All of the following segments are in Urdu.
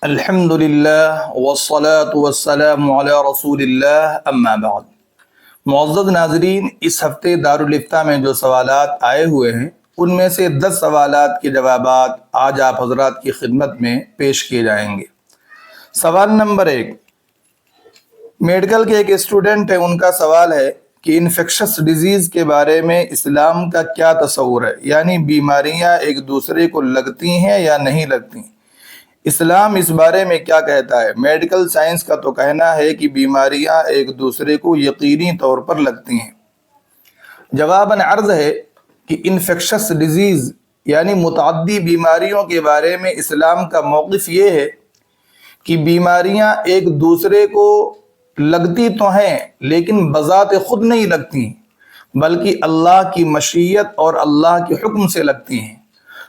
الحمد للہ والصلاة والسلام علی رسول اللہ اما بعد۔ معزز ناظرین، اس ہفتے دارالفتاء میں جو سوالات آئے ہوئے ہیں ان میں سے 10 سوالات کے جوابات آج آپ حضرات کی خدمت میں پیش کیے جائیں گے۔ سوال نمبر 1، میڈیکل کے ایک اسٹوڈنٹ ہیں، ان کا سوال ہے کہ انفیکشس ڈیزیز کے بارے میں اسلام کا کیا تصور ہے، یعنی بیماریاں ایک دوسرے کو لگتی ہیں یا نہیں لگتی؟ اسلام اس بارے میں کیا کہتا ہے؟ میڈیکل سائنس کا تو کہنا ہے کہ بیماریاں ایک دوسرے کو یقینی طور پر لگتی ہیں۔ جواباً عرض ہے کہ انفیکشس ڈیزیز یعنی متعدی بیماریوں کے بارے میں اسلام کا موقف یہ ہے کہ بیماریاں ایک دوسرے کو لگتی تو ہیں لیکن بذات خود نہیں لگتی، بلکہ اللہ کی مشیت اور اللہ کے حکم سے لگتی ہیں۔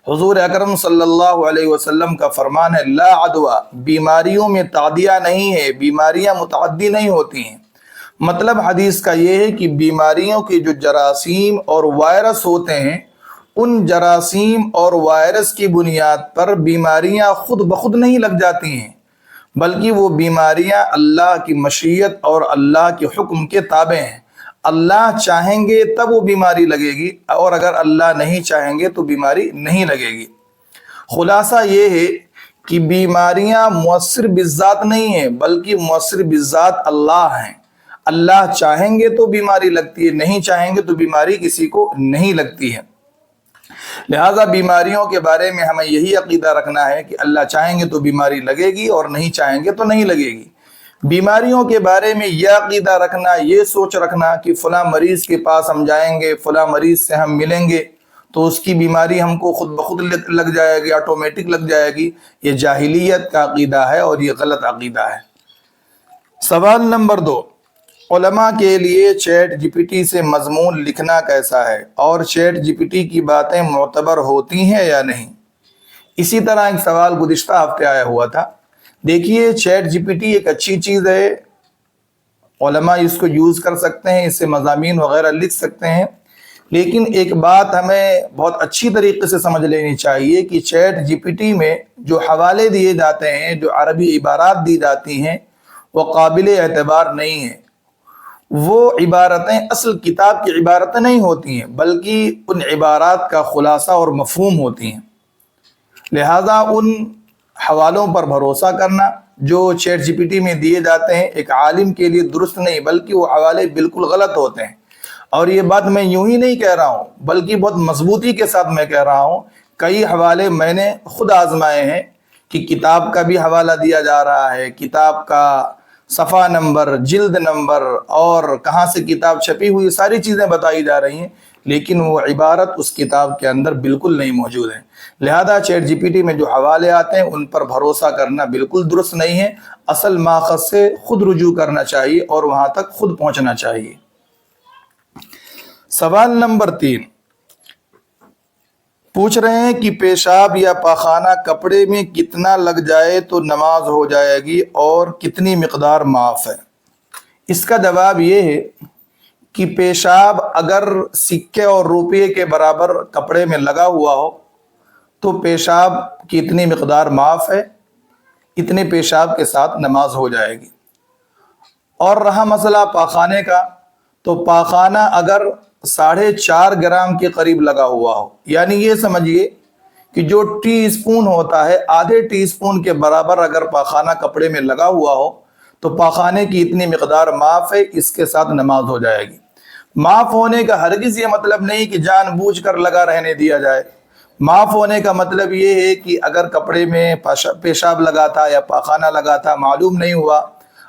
حضور اکرم صلی اللہ علیہ وسلم کا فرمان ہے، لا عدوہ، بیماریوں میں تعدیہ نہیں ہے، بیماریاں متعدی نہیں ہوتی ہیں۔ مطلب حدیث کا یہ ہے کہ بیماریوں کے جو جراثیم اور وائرس ہوتے ہیں، ان جراثیم اور وائرس کی بنیاد پر بیماریاں خود بخود نہیں لگ جاتی ہیں، بلکہ وہ بیماریاں اللہ کی مشیت اور اللہ کے حکم کے تابع ہیں۔ اللہ چاہیں گے تب وہ بیماری لگے گی، اور اگر اللہ نہیں چاہیں گے تو بیماری نہیں لگے گی۔ خلاصہ یہ ہے کہ بیماریاں مؤثر بالذات نہیں ہیں، بلکہ مؤثر بالذات اللہ ہیں۔ اللہ چاہیں گے تو بیماری لگتی ہے، نہیں چاہیں گے تو بیماری کسی کو نہیں لگتی ہے۔ لہذا بیماریوں کے بارے میں ہمیں یہی عقیدہ رکھنا ہے کہ اللہ چاہیں گے تو بیماری لگے گی اور نہیں چاہیں گے تو نہیں لگے گی۔ بیماریوں کے بارے میں یہ عقیدہ رکھنا، یہ سوچ رکھنا کہ فلاں مریض کے پاس ہم جائیں گے، فلاں مریض سے ہم ملیں گے تو اس کی بیماری ہم کو خود بخود لگ جائے گی، آٹومیٹک لگ جائے گی، یہ جاہلیت کا عقیدہ ہے اور یہ غلط عقیدہ ہے۔ سوال نمبر 2، علماء کے لیے چیٹ جی پی ٹی سے مضمون لکھنا کیسا ہے، اور چیٹ جی پی ٹی کی باتیں معتبر ہوتی ہیں یا نہیں؟ اسی طرح ایک سوال گزشتہ ہفتے آیا ہوا تھا۔ دیکھیے، چیٹ جی پی ٹی ایک اچھی چیز ہے، علماء اس کو یوز کر سکتے ہیں، اس سے مضامین وغیرہ لکھ سکتے ہیں، لیکن ایک بات ہمیں بہت اچھی طریقے سے سمجھ لینی چاہیے کہ چیٹ جی پی ٹی میں جو حوالے دیے جاتے ہیں، جو عربی عبارات دی جاتی ہیں، وہ قابل اعتبار نہیں ہیں۔ وہ عبارتیں اصل کتاب کی عبارتیں نہیں ہوتی ہیں، بلکہ ان عبارات کا خلاصہ اور مفہوم ہوتی ہیں۔ لہذا ان حوالوں پر بھروسہ کرنا جو چیٹ جی پی ٹی میں دیے جاتے ہیں ایک عالم کے لیے درست نہیں، بلکہ وہ حوالے بالکل غلط ہوتے ہیں۔ اور یہ بات میں یوں ہی نہیں کہہ رہا ہوں، بلکہ بہت مضبوطی کے ساتھ میں کہہ رہا ہوں۔ کئی حوالے میں نے خود آزمائے ہیں کہ کتاب کا بھی حوالہ دیا جا رہا ہے، کتاب کا صفحہ نمبر، جلد نمبر، اور کہاں سے کتاب چھپی ہوئی، ساری چیزیں بتائی جا رہی ہیں، لیکن وہ عبارت اس کتاب کے اندر بالکل نہیں موجود ہے۔ لہذا چیٹ جی پی ٹی میں جو حوالے آتے ہیں ان پر بھروسہ کرنا بالکل درست نہیں ہے۔ اصل ماخذ سے خود رجوع کرنا چاہیے اور وہاں تک خود پہنچنا چاہیے۔ سوال نمبر 3، پوچھ رہے ہیں کہ پیشاب یا پاخانہ کپڑے میں کتنا لگ جائے تو نماز ہو جائے گی اور کتنی مقدار معاف ہے؟ اس کا جواب یہ ہے کہ پیشاب اگر سکے اور روپے کے برابر کپڑے میں لگا ہوا ہو تو پیشاب کی اتنی مقدار معاف ہے، اتنے پیشاب کے ساتھ نماز ہو جائے گی۔ اور رہا مسئلہ پاخانے کا، تو پاخانہ اگر 4.5 گرام کے قریب لگا ہوا ہو، یعنی یہ سمجھیے کہ جو ٹی اسپون ہوتا ہے، آدھے ٹی اسپون کے برابر اگر پاخانہ کپڑے میں لگا ہوا ہو تو پاخانے کی اتنی مقدار معاف ہے، اس کے ساتھ نماز ہو جائے گی۔ معاف ہونے کا ہرگز یہ مطلب نہیں کہ جان بوجھ کر لگا رہنے دیا جائے۔ معاف ہونے کا مطلب یہ ہے کہ اگر کپڑے میں پیشاب لگا تھا یا پاخانہ لگا تھا، معلوم نہیں ہوا،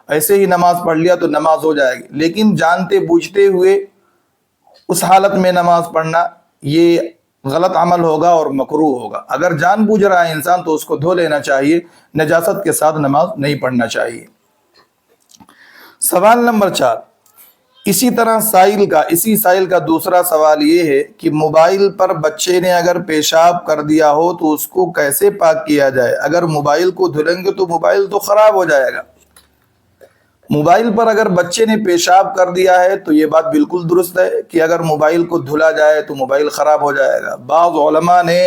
ایسے ہی نماز پڑھ لیا تو نماز ہو جائے گی، لیکن جانتے بوجھتے ہوئے اس حالت میں نماز پڑھنا یہ غلط عمل ہوگا اور مکروہ ہوگا۔ اگر جان بوجھ رہا ہے انسان تو اس کو دھو لینا چاہیے، نجاست کے ساتھ نماز نہیں پڑھنا چاہیے۔ سوال نمبر 4، اسی سائل کا دوسرا سوال یہ ہے کہ موبائل پر بچے نے اگر پیشاب کر دیا ہو تو اس کو کیسے پاک کیا جائے؟ اگر موبائل کو دھلیں گے تو موبائل تو خراب ہو جائے گا۔ موبائل پر اگر بچے نے پیشاب کر دیا ہے تو یہ بات بالکل درست ہے کہ اگر موبائل کو دھلا جائے تو موبائل خراب ہو جائے گا۔ بعض علماء نے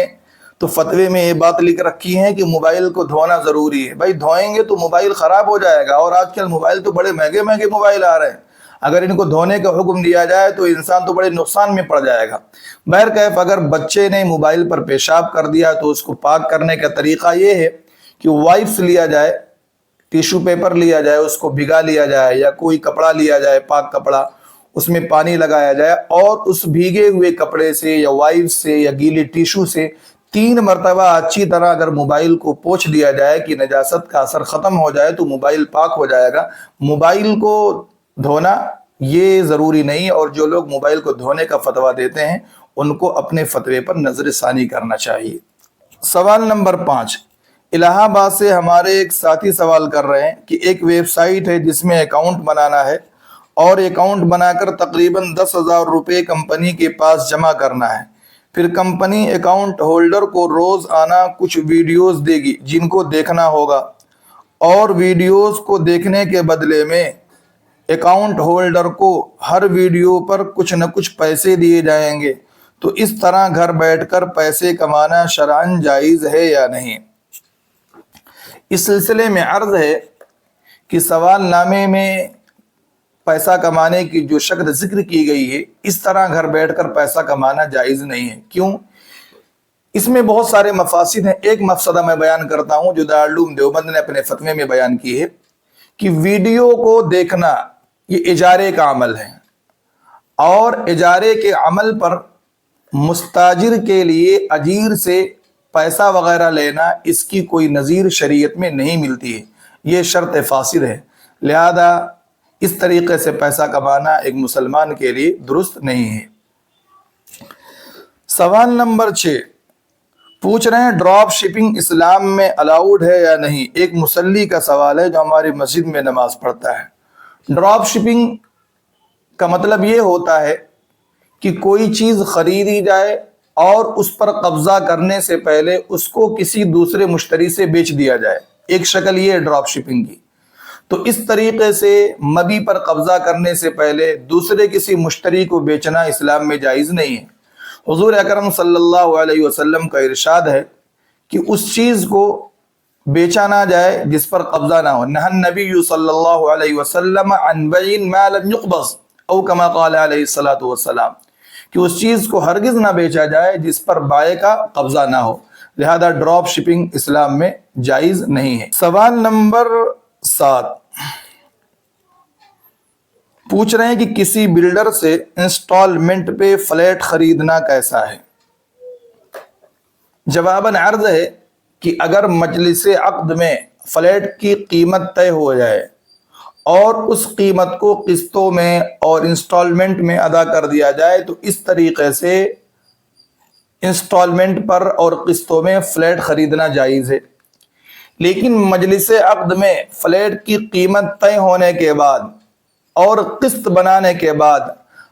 تو فتوے میں یہ بات لکھ رکھی ہے کہ موبائل کو دھونا ضروری ہے. بھائی دھوئیں گے تو موبائل خراب ہو جائے گا, اور آج کل موبائل تو بڑے مہنگے مہنگے موبائل آ رہے ہیں, اگر ان کو دھونے کا حکم دیا جائے تو انسان تو بڑے نقصان میں پڑ جائے گا. بہرکیف اگر بچے نے موبائل پر پیشاب کر دیا تو اس کو پاک کرنے کا طریقہ یہ ہے کہ وائپس لیا جائے, ٹیشو پیپر لیا جائے, اس کو بھگا لیا جائے, یا کوئی کپڑا لیا جائے پاک کپڑا, اس میں پانی لگایا جائے, اور اس بھیگے ہوئے کپڑے سے یا وائپس سے یا گیلے ٹیشو سے 3 مرتبہ اچھی طرح اگر موبائل کو پوچھ دیا جائے کہ نجاست کا اثر ختم ہو جائے تو موبائل پاک ہو جائے گا. موبائل کو دھونا یہ ضروری نہیں, اور جو لوگ موبائل کو دھونے کا فتویٰ دیتے ہیں ان کو اپنے فتوے پر نظر ثانی کرنا چاہیے. سوال نمبر 5. الہ آباد سے ہمارے ایک ساتھی سوال کر رہے ہیں کہ ایک ویب سائٹ ہے جس میں اکاؤنٹ بنانا ہے, اور اکاؤنٹ بنا کر تقریباً 10,000 روپے کمپنی کے پاس جمع کرنا ہے. پھر کمپنی اکاؤنٹ ہولڈر کو روز آنا کچھ ویڈیوز دے گی جن کو دیکھنا ہوگا, اور ویڈیوز کو دیکھنے کے بدلے میں اکاؤنٹ ہولڈر کو ہر ویڈیو پر کچھ نہ کچھ پیسے دیے جائیں گے. تو اس طرح گھر بیٹھ کر پیسے کمانا شرعاً جائز ہے یا نہیں؟ اس سلسلے میں عرض ہے کہ سوال نامے میں پیسہ کمانے کی جو شکل ذکر کی گئی ہے, اس طرح گھر بیٹھ کر پیسہ کمانا جائز نہیں ہے. کیوں؟ اس میں بہت سارے مفاسد ہیں. ایک مفسدہ میں بیان کرتا ہوں جو دارالعلوم دیوبند نے اپنے فتوے میں بیان کی ہے کہ ویڈیو کو دیکھنا یہ اجارے کا عمل ہے, اور اجارے کے عمل پر مستاجر کے لیے اجیر سے پیسہ وغیرہ لینا اس کی کوئی نظیر شریعت میں نہیں ملتی ہے. یہ شرط فاسد ہے, لہذا اس طریقے سے پیسہ کمانا ایک مسلمان کے لیے درست نہیں ہے. سوال نمبر 6 پوچھ رہے ہیں ڈراپ شپنگ اسلام میں الاؤڈ ہے یا نہیں؟ ایک مصلی کا سوال ہے جو ہماری مسجد میں نماز پڑھتا ہے. ڈراپ شپنگ کا مطلب یہ ہوتا ہے کہ کوئی چیز خریدی جائے اور اس پر قبضہ کرنے سے پہلے اس کو کسی دوسرے مشتری سے بیچ دیا جائے. ایک شکل یہ ہے ڈراپ شپنگ کی. تو اس طریقے سے مبی پر قبضہ کرنے سے پہلے دوسرے کسی مشتری کو بیچنا اسلام میں جائز نہیں ہے. حضور اکرم صلی اللہ علیہ وسلم کا ارشاد ہے کہ اس چیز کو بیچا نہ جائے جس پر قبضہ نہ ہو. نہى النبی صلی اللہ علیہ وسلم عن بیع ما لم يقبض او کما قال علیہ الصلوۃ والسلام, کہ اس چیز کو ہرگز نہ بیچا جائے جس پر بائع کا قبضہ نہ ہو. لہذا ڈراپ شپنگ اسلام میں جائز نہیں ہے. سوال نمبر 7 پوچھ رہے ہیں کہ کسی بلڈر سے انسٹالمنٹ پہ فلیٹ خریدنا کیسا ہے؟ جواباً عرض ہے کہ اگر مجلس عقد میں فلیٹ کی قیمت طے ہو جائے اور اس قیمت کو قسطوں میں اور انسٹالمنٹ میں ادا کر دیا جائے تو اس طریقے سے انسٹالمنٹ پر اور قسطوں میں فلیٹ خریدنا جائز ہے. لیکن مجلس عقد میں فلیٹ کی قیمت طے ہونے کے بعد اور قسط بنانے کے بعد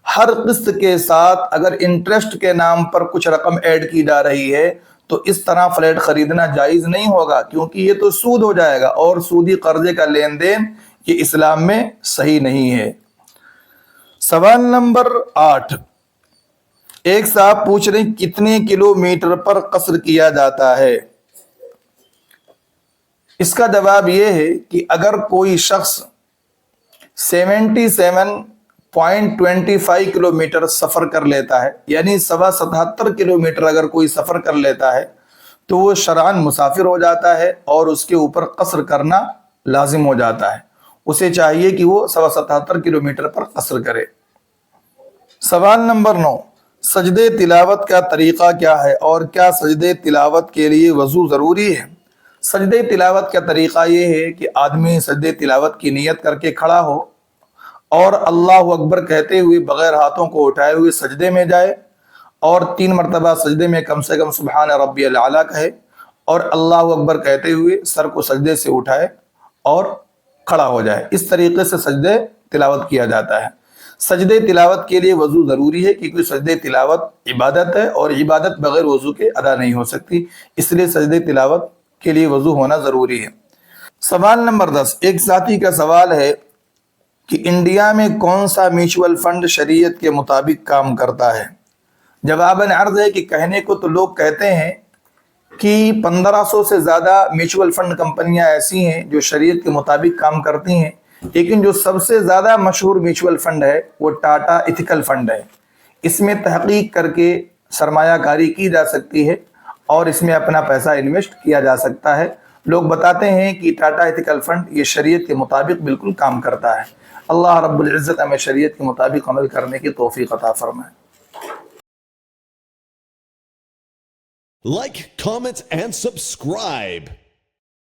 ہر قسط کے ساتھ اگر انٹرسٹ کے نام پر کچھ رقم ایڈ کی جا رہی ہے تو اس طرح فلیٹ خریدنا جائز نہیں ہوگا, کیونکہ یہ تو سود ہو جائے گا, اور سودی قرضے کا لین دین یہ اسلام میں صحیح نہیں ہے. سوال نمبر 8 ایک صاحب پوچھ رہے ہیں کتنے کلومیٹر پر قصر کیا جاتا ہے؟ اس کا جواب یہ ہے کہ اگر کوئی شخص 77.25 کلومیٹر سفر کر لیتا ہے, یعنی 77 کلومیٹر اگر کوئی سفر کر لیتا ہے تو وہ شرعاً مسافر ہو جاتا ہے اور اس کے اوپر قصر کرنا لازم ہو جاتا ہے. اسے چاہیے کہ وہ 77 کلومیٹر پر قصر کرے. سوال نمبر 9 سجدے تلاوت کا طریقہ کیا ہے اور کیا سجدے تلاوت کے لیے وضو ضروری ہے؟ سجدے تلاوت کا طریقہ یہ ہے کہ آدمی سجدے تلاوت کی نیت کر کے کھڑا ہو اور اللہ اکبر کہتے ہوئے بغیر ہاتھوں کو اٹھائے ہوئے سجدے میں جائے, اور 3 مرتبہ سجدے میں کم سے کم سبحان ربی الاعلیٰ کہے, اور اللہ اکبر کہتے ہوئے سر کو سجدے سے اٹھائے اور کھڑا ہو جائے. اس طریقے سے سجدے تلاوت کیا جاتا ہے. سجدے تلاوت کے لیے وضو ضروری ہے کیونکہ سجدے تلاوت عبادت ہے اور عبادت بغیر وضو کے ادا نہیں ہو سکتی, اس لیے سجدے تلاوت کے لیے وضو ہونا ضروری ہے. سوال نمبر 10 ایک ساتھی کا سوال ہے کہ انڈیا میں کون سا میوچول فنڈ شریعت کے مطابق کام کرتا ہے؟ جواباً عرض ہے کہ کہنے کو تو لوگ کہتے ہیں کہ 1500 سے زیادہ میوچول فنڈ کمپنیاں ایسی ہیں جو شریعت کے مطابق کام کرتی ہیں، لیکن جو سب سے زیادہ مشہور میوچول فنڈ ہے وہ ٹاٹا ایتھیکل فنڈ ہے۔ اس میں تحقیق کر کے سرمایہ کاری کی جا سکتی ہے اور اس میں اپنا پیسہ انویسٹ کیا جا سکتا ہے۔ لوگ بتاتے ہیں کہ ٹاٹا ایتھیکل فنڈ یہ شریعت کے مطابق بالکل کام کرتا ہے۔ اللہ رب العزت ہمیں شریعت کے مطابق عمل کرنے کی توفیق عطا فرمائے۔ Like, comment, and subscribe.